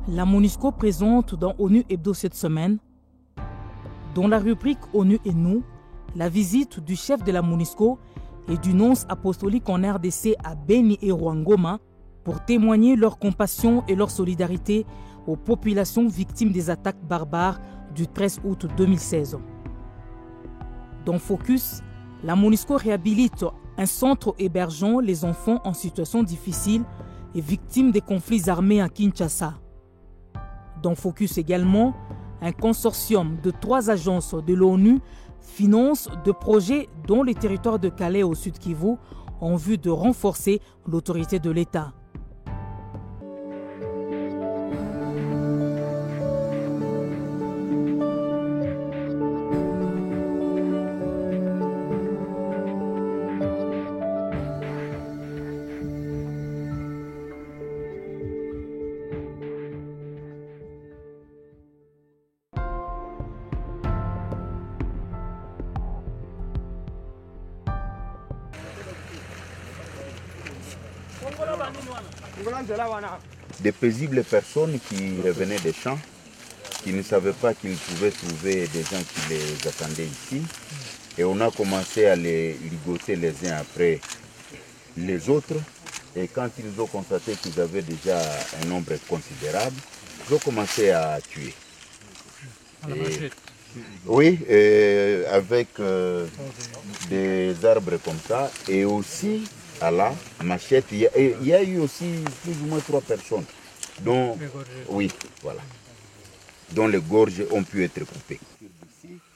La MONUSCO présente dans ONU Hebdo cette semaine, dans la rubrique ONU et nous, la visite du chef de la MONUSCO et du nonce apostolique en RDC à Beni et Rwangoma pour témoigner leur compassion et leur solidarité aux populations victimes des attaques barbares du 13 août 2016. Dans Focus, la MONUSCO réhabilite un centre hébergeant les enfants en situation difficile et victimes des conflits armés à Kinshasa. Dans Focus également, un consortium de 3 agences de l'ONU finance de projets dans les territoires de Calais au Sud Kivu en vue de renforcer l'autorité de l'État. Des paisibles personnes qui revenaient des champs, qui ne savaient pas qu'ils pouvaient trouver des gens qui les attendaient ici. Et on a commencé à les ligoter les uns après les autres. Et quand ils ont constaté qu'ils avaient déjà un nombre considérable, ils ont commencé à tuer. Oui, avec des arbres comme ça. Et aussi à la machette, il y a eu aussi plus ou moins 3 personnes dont, oui, voilà, dont les gorges ont pu être coupées.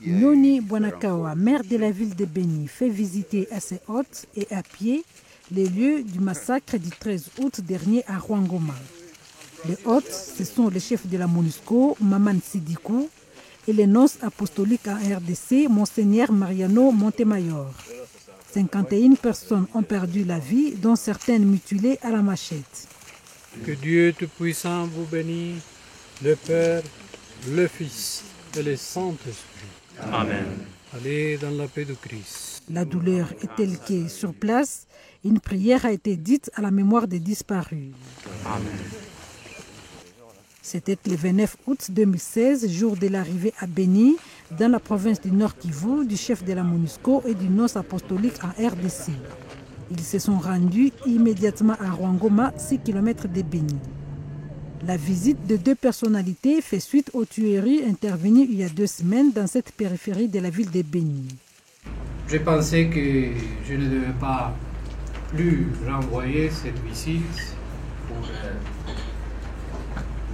Noni Bwanakawa, maire de la ville de Beni, fait visiter à ses hôtes et à pied les lieux du massacre du 13 août dernier à Rwangoma. Les hôtes, ce sont le chef de la MONUSCO, Maman Sidikou, et les nonces apostoliques en RDC, Monseigneur Mariano Montemayor. 51 personnes ont perdu la vie, dont certaines mutilées à la machette. Que Dieu Tout-Puissant vous bénisse, le Père, le Fils et le Saint-Esprit. Amen. Allez dans la paix de Christ. La douleur est telle que, sur place, une prière a été dite à la mémoire des disparus. Amen. C'était le 29 août 2016, jour de l'arrivée à Beni, dans la province du Nord Kivu, du chef de la MONUSCO et du nonce apostolique en RDC. Ils se sont rendus immédiatement à Rwangoma, 6 km de Beni. La visite de 2 personnalités fait suite aux tueries intervenues il y a 2 semaines dans cette périphérie de la ville de Beni. J'ai pensé que je ne devais pas plus renvoyer cette visite pour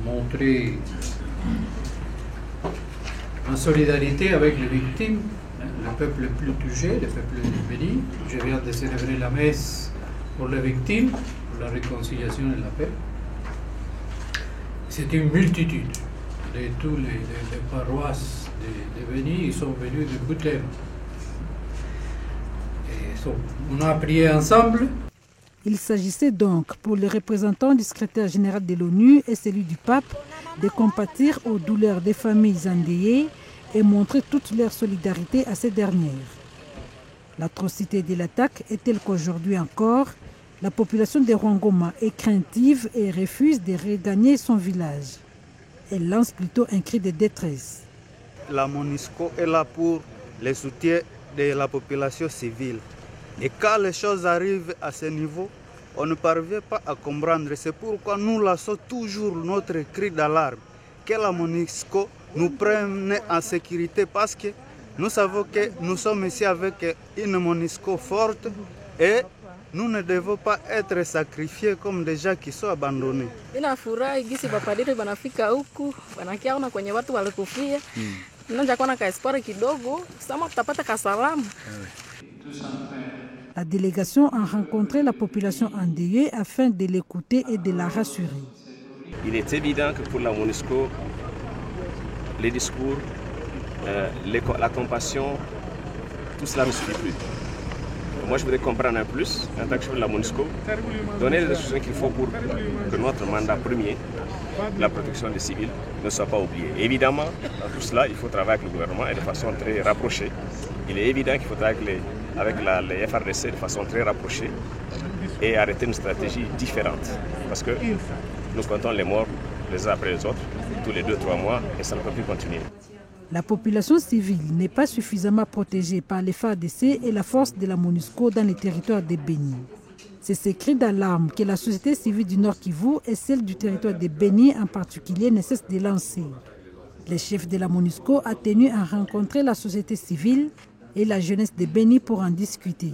montrer en solidarité avec les victimes, le peuple le plus touché, le peuple de Beni. Je viens de célébrer la messe pour les victimes, pour la réconciliation et la paix. C'est une multitude de tous les paroisses de Beni, ils sont venus de Boutem. On a prié ensemble. Il s'agissait donc, pour les représentants du secrétaire général de l'ONU et celui du pape, de compatir aux douleurs des familles endeuillées et montrer toute leur solidarité à ces dernières. L'atrocité de l'attaque est telle qu'aujourd'hui encore, la population de Rwangoma est craintive et refuse de regagner son village. Elle lance plutôt un cri de détresse. La MONUSCO est là pour le soutien de la population civile. Et quand les choses arrivent à ce niveau, on ne parvient pas à comprendre. C'est pourquoi nous lançons toujours notre cri d'alarme. Que la MONUSCO nous prenne en sécurité parce que nous savons que nous sommes ici avec une MONUSCO forte et nous ne devons pas être sacrifiés comme des gens qui sont abandonnés. Ninafurahi gisi bapadiri banafika huku, wanakiaona kwenye watu walikufia. Ninaja na kaespara kidogo, sama tutapata kasalamu. La délégation a rencontré la population endeuillée afin de l'écouter et de la rassurer. Il est évident que pour la MONUSCO, les discours, la compassion, tout cela ne suffit plus. Moi, je voudrais comprendre un plus, en tant que chef de la MONUSCO, donner les instructions qu'il faut pour que notre mandat premier, la protection des civils, ne soit pas oublié. Et évidemment, dans tout cela, il faut travailler avec le gouvernement et de façon très rapprochée. Il est évident qu'il faut travailler avec les FRDC de façon très rapprochée et arrêter une stratégie différente. Parce que nous comptons les morts les uns après les autres, tous les 2-3 mois, et ça ne peut plus continuer. La population civile n'est pas suffisamment protégée par les FARDC et la force de la MONUSCO dans les territoires de Béni. C'est ces cris d'alarme que la société civile du Nord Kivu et celle du territoire de Béni en particulier ne cessent de lancer. Le chef de la MONUSCO a tenu à rencontrer la société civile et la jeunesse de Béni pour en discuter.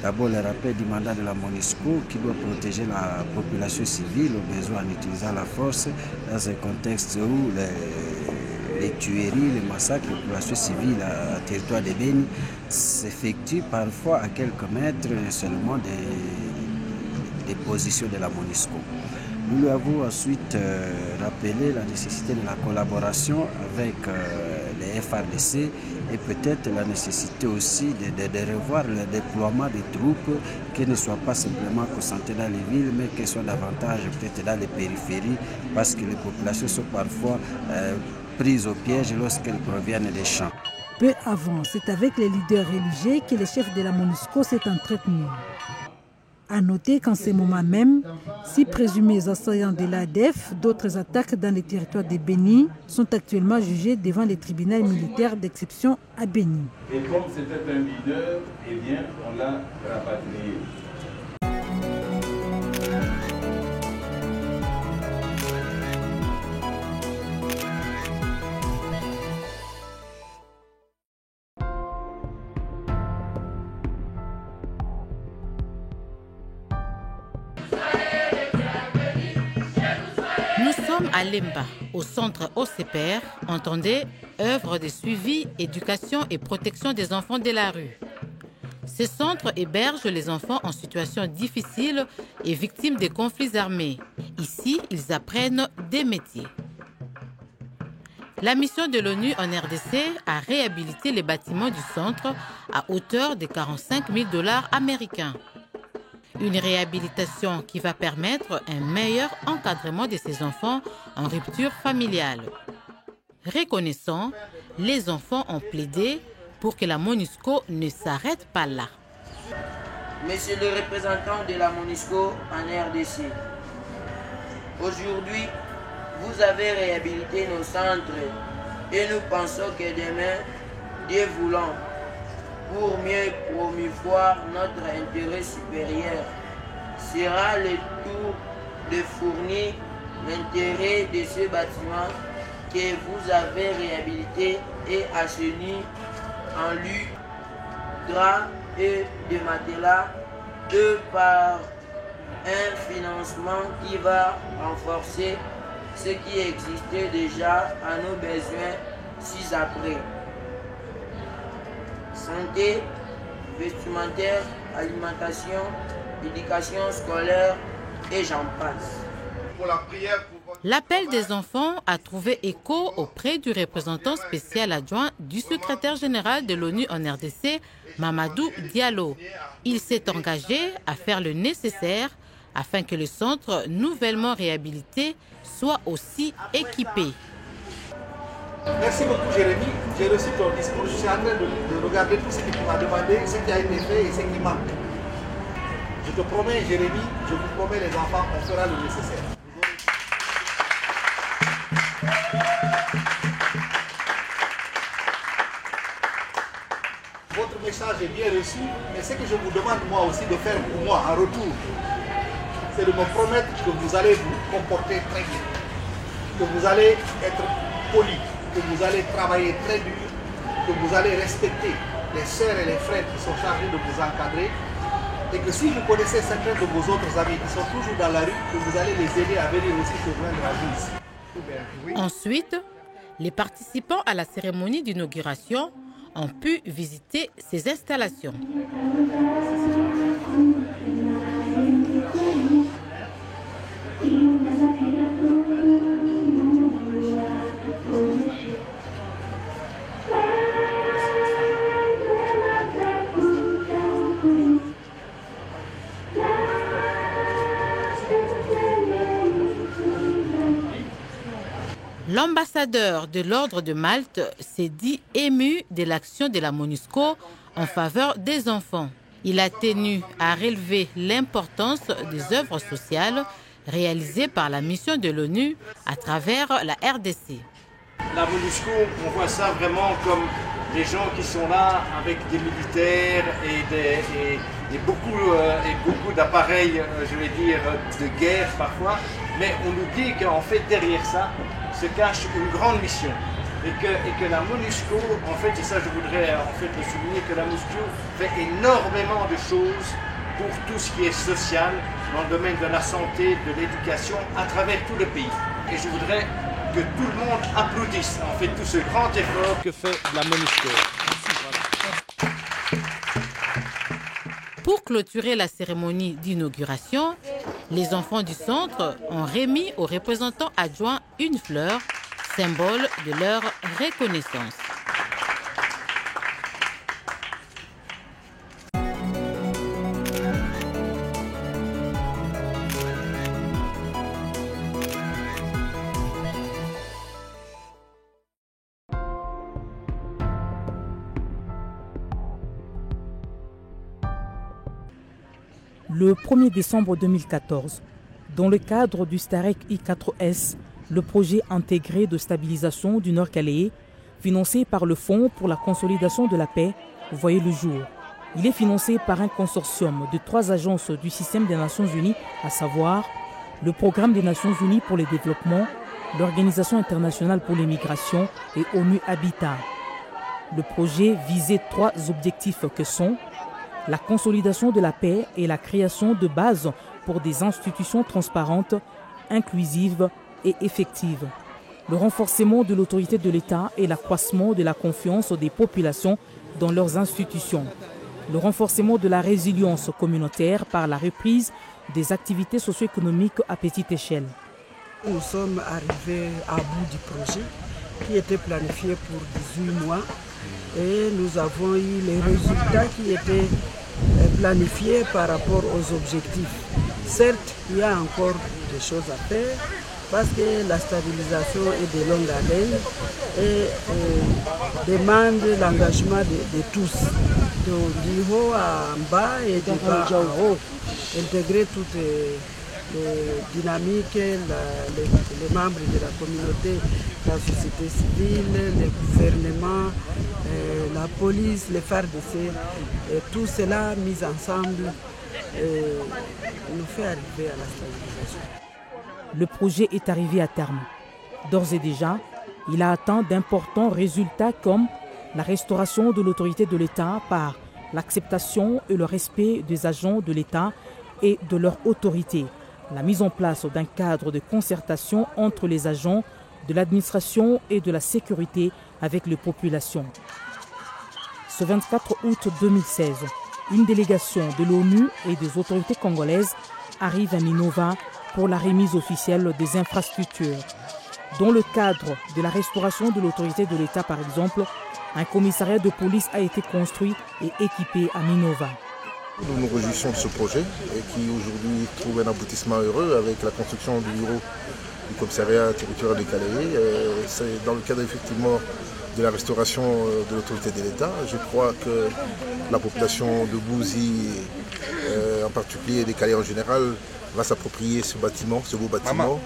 D'abord, le rappel du mandat de la MONUSCO qui doit protéger la population civile au besoin en utilisant la force dans un contexte où les tueries, les massacres de la population civile à territoire de Béni s'effectuent parfois à quelques mètres seulement des positions de la MONUSCO. Nous lui avons ensuite rappelé la nécessité de la collaboration avec les FARDC et peut-être la nécessité aussi de revoir le déploiement des troupes qui ne soient pas simplement concentrées dans les villes, mais qu'elles soient davantage peut-être dans les périphéries, parce que les populations sont parfois prises au piège lorsqu'elles proviennent des champs. Peu avant, c'est avec les leaders religieux que le chef de la MONUSCO s'est entretenu. À noter qu'en ce moment même, 6 présumés assaillants de l'ADF, d'autres attaques dans les territoires de Béni, sont actuellement jugés devant les tribunaux militaires d'exception à Béni. Et comme c'était un mineur, eh bien, on l'a rapatrié. Nous sommes à Lemba, au centre OCPR, entendez, œuvre de suivi, éducation et protection des enfants de la rue. Ce centre héberge les enfants en situation difficile et victimes de conflits armés. Ici, ils apprennent des métiers. La mission de l'ONU en RDC a réhabilité les bâtiments du centre à hauteur de 45 000 $ américains. Une réhabilitation qui va permettre un meilleur encadrement de ces enfants en rupture familiale. Reconnaissant, les enfants ont plaidé pour que la MONUSCO ne s'arrête pas là. Monsieur le représentant de la MONUSCO en RDC, aujourd'hui, vous avez réhabilité nos centres et nous pensons que demain, Dieu voulant, pour mieux promouvoir notre intérêt supérieur, sera le tour de fournir l'intérêt de ce bâtiment que vous avez réhabilité et assaini en lui, draps et de matelas, par un financement qui va renforcer ce qui existait déjà à nos besoins ci-après. Santé, vestimentaire, alimentation, éducation scolaire et j'en passe. L'appel des enfants a trouvé écho auprès du représentant spécial adjoint du secrétaire général de l'ONU en RDC, Mamadou Diallo. Il s'est engagé à faire le nécessaire afin que le centre nouvellement réhabilité soit aussi équipé. Merci beaucoup Jérémy, j'ai reçu ton discours, je suis en train de regarder tout ce que tu m'as demandé, ce qui a été fait et ce qui manque. Je te promets Jérémy, je vous promets les enfants, on fera le nécessaire. Votre message est bien reçu, mais ce que je vous demande moi aussi de faire pour moi en retour, c'est de me promettre que vous allez vous comporter très bien, que vous allez être poli, que vous allez travailler très dur, que vous allez respecter les sœurs et les frères qui sont chargés de vous encadrer, et que si vous connaissez certains de vos autres amis qui sont toujours dans la rue, que vous allez les aider à venir aussi se joindre à vous ici. Ensuite, les participants à la cérémonie d'inauguration ont pu visiter ces installations. L'ambassadeur de l'Ordre de Malte s'est dit ému de l'action de la MONUSCO en faveur des enfants. Il a tenu à relever l'importance des œuvres sociales réalisé par la mission de l'ONU à travers la RDC. La MONUSCO, on voit ça vraiment comme des gens qui sont là avec des militaires et beaucoup d'appareils, je vais dire, de guerre parfois. Mais on nous dit qu'en fait, derrière ça, se cache une grande mission. Et que la MONUSCO, en fait, et ça je voudrais en fait le souligner, que la MONUSCO fait énormément de choses pour tout ce qui est social, dans le domaine de la santé, de l'éducation, à travers tout le pays. Et je voudrais que tout le monde applaudisse en fait tout ce grand effort que fait la MONUSCO. Pour clôturer la cérémonie d'inauguration, les enfants du centre ont remis aux représentants adjoints une fleur, symbole de leur reconnaissance. Le 1er décembre 2014, dans le cadre du STAREC I4S, le projet intégré de stabilisation du Nord-Calais, financé par le Fonds pour la consolidation de la paix, voyait le jour. Il est financé par un consortium de 3 agences du système des Nations Unies, à savoir le Programme des Nations Unies pour le développement, l'Organisation internationale pour les migrations et ONU Habitat. Le projet visait 3 objectifs que sont la consolidation de la paix et la création de bases pour des institutions transparentes, inclusives et effectives. Le renforcement de l'autorité de l'État et l'accroissement de la confiance des populations dans leurs institutions. Le renforcement de la résilience communautaire par la reprise des activités socio-économiques à petite échelle. Nous sommes arrivés à bout du projet qui était planifié pour 18 mois et nous avons eu les résultats qui étaient planifiés par rapport aux objectifs. Certes, il y a encore des choses à faire parce que la stabilisation est de longue haleine et demande l'engagement de tous, du haut en bas et du bas en haut. Intégrer toutes les dynamiques, les membres de la communauté, la société civile, le gouvernement, la police, les FARDC, tout cela mis ensemble nous fait arriver à la stabilisation. Le projet est arrivé à terme. D'ores et déjà, il a atteint d'importants résultats comme la restauration de l'autorité de l'État par l'acceptation et le respect des agents de l'État et de leur autorité, la mise en place d'un cadre de concertation entre les agents de l'administration et de la sécurité avec les populations. Ce 24 août 2016, une délégation de l'ONU et des autorités congolaises arrive à Minova pour la remise officielle des infrastructures. Dans le cadre de la restauration de l'autorité de l'État, par exemple, un commissariat de police a été construit et équipé à Minova. Nous nous réjouissons de ce projet et qui aujourd'hui trouve un aboutissement heureux avec la construction du bureau du commissariat territorial de Calais. C'est dans le cadre effectivement de la restauration de l'autorité de l'État. Je crois que la population de Bouzi, en particulier des Calais en général, va s'approprier ce bâtiment, ce beau bâtiment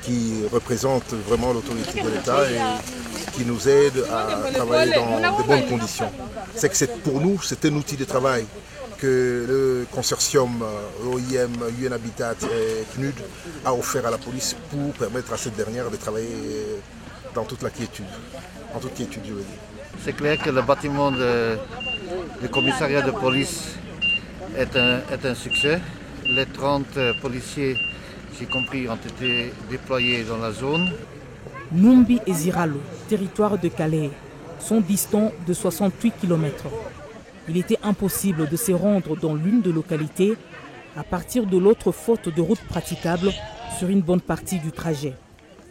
qui représente vraiment l'autorité de l'État et qui nous aide à travailler dans de bonnes conditions. C'est que pour nous, c'est un outil de travail que le consortium OIM, UN Habitat et PNUD a offert à la police pour permettre à cette dernière de travailler dans toute la quiétude. En toute quiétude, je veux dire. C'est clair que le bâtiment du commissariat de police est un succès. Les 30 policiers, j'ai compris, ont été déployés dans la zone. Numbi et Ziralo, territoire de Calais, sont distants de 68 km. Il était impossible de se rendre dans l'une des localités à partir de l'autre faute de route praticable sur une bonne partie du trajet.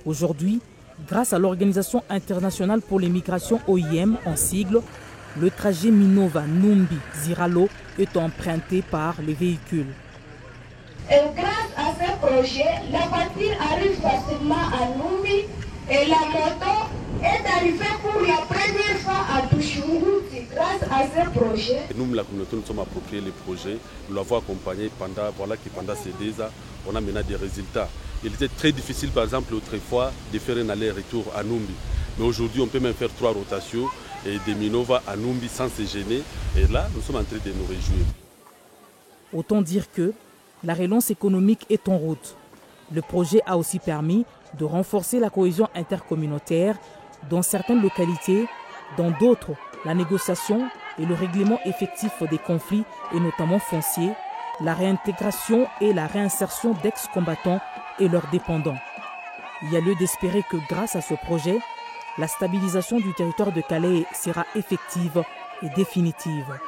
Aujourd'hui, grâce à l'Organisation internationale pour les migrations OIM en sigle, le trajet Minova-Numbi-Ziralo est emprunté par les véhicules. Et grâce à ce projet, la voiture arrive facilement à Numbi et la moto est arrivée pour la première fois à Bushunguti grâce à à ce projet. Et nous, la communauté, nous sommes appropriés les projets. Nous l'avons accompagné pendant ces 2 ans, on a maintenant des résultats. Il était très difficile, par exemple, autrefois, de faire un aller-retour à Numbi. Mais aujourd'hui, on peut même faire 3 rotations et de Minova à Numbi sans se gêner. Et là, nous sommes en train de nous réjouir. Autant dire que la relance économique est en route. Le projet a aussi permis de renforcer la cohésion intercommunautaire dans certaines localités, dans d'autres, la négociation et le règlement effectif des conflits, et notamment fonciers, la réintégration et la réinsertion d'ex-combattants et leurs dépendants. Il y a lieu d'espérer que grâce à ce projet, la stabilisation du territoire de Calais sera effective et définitive.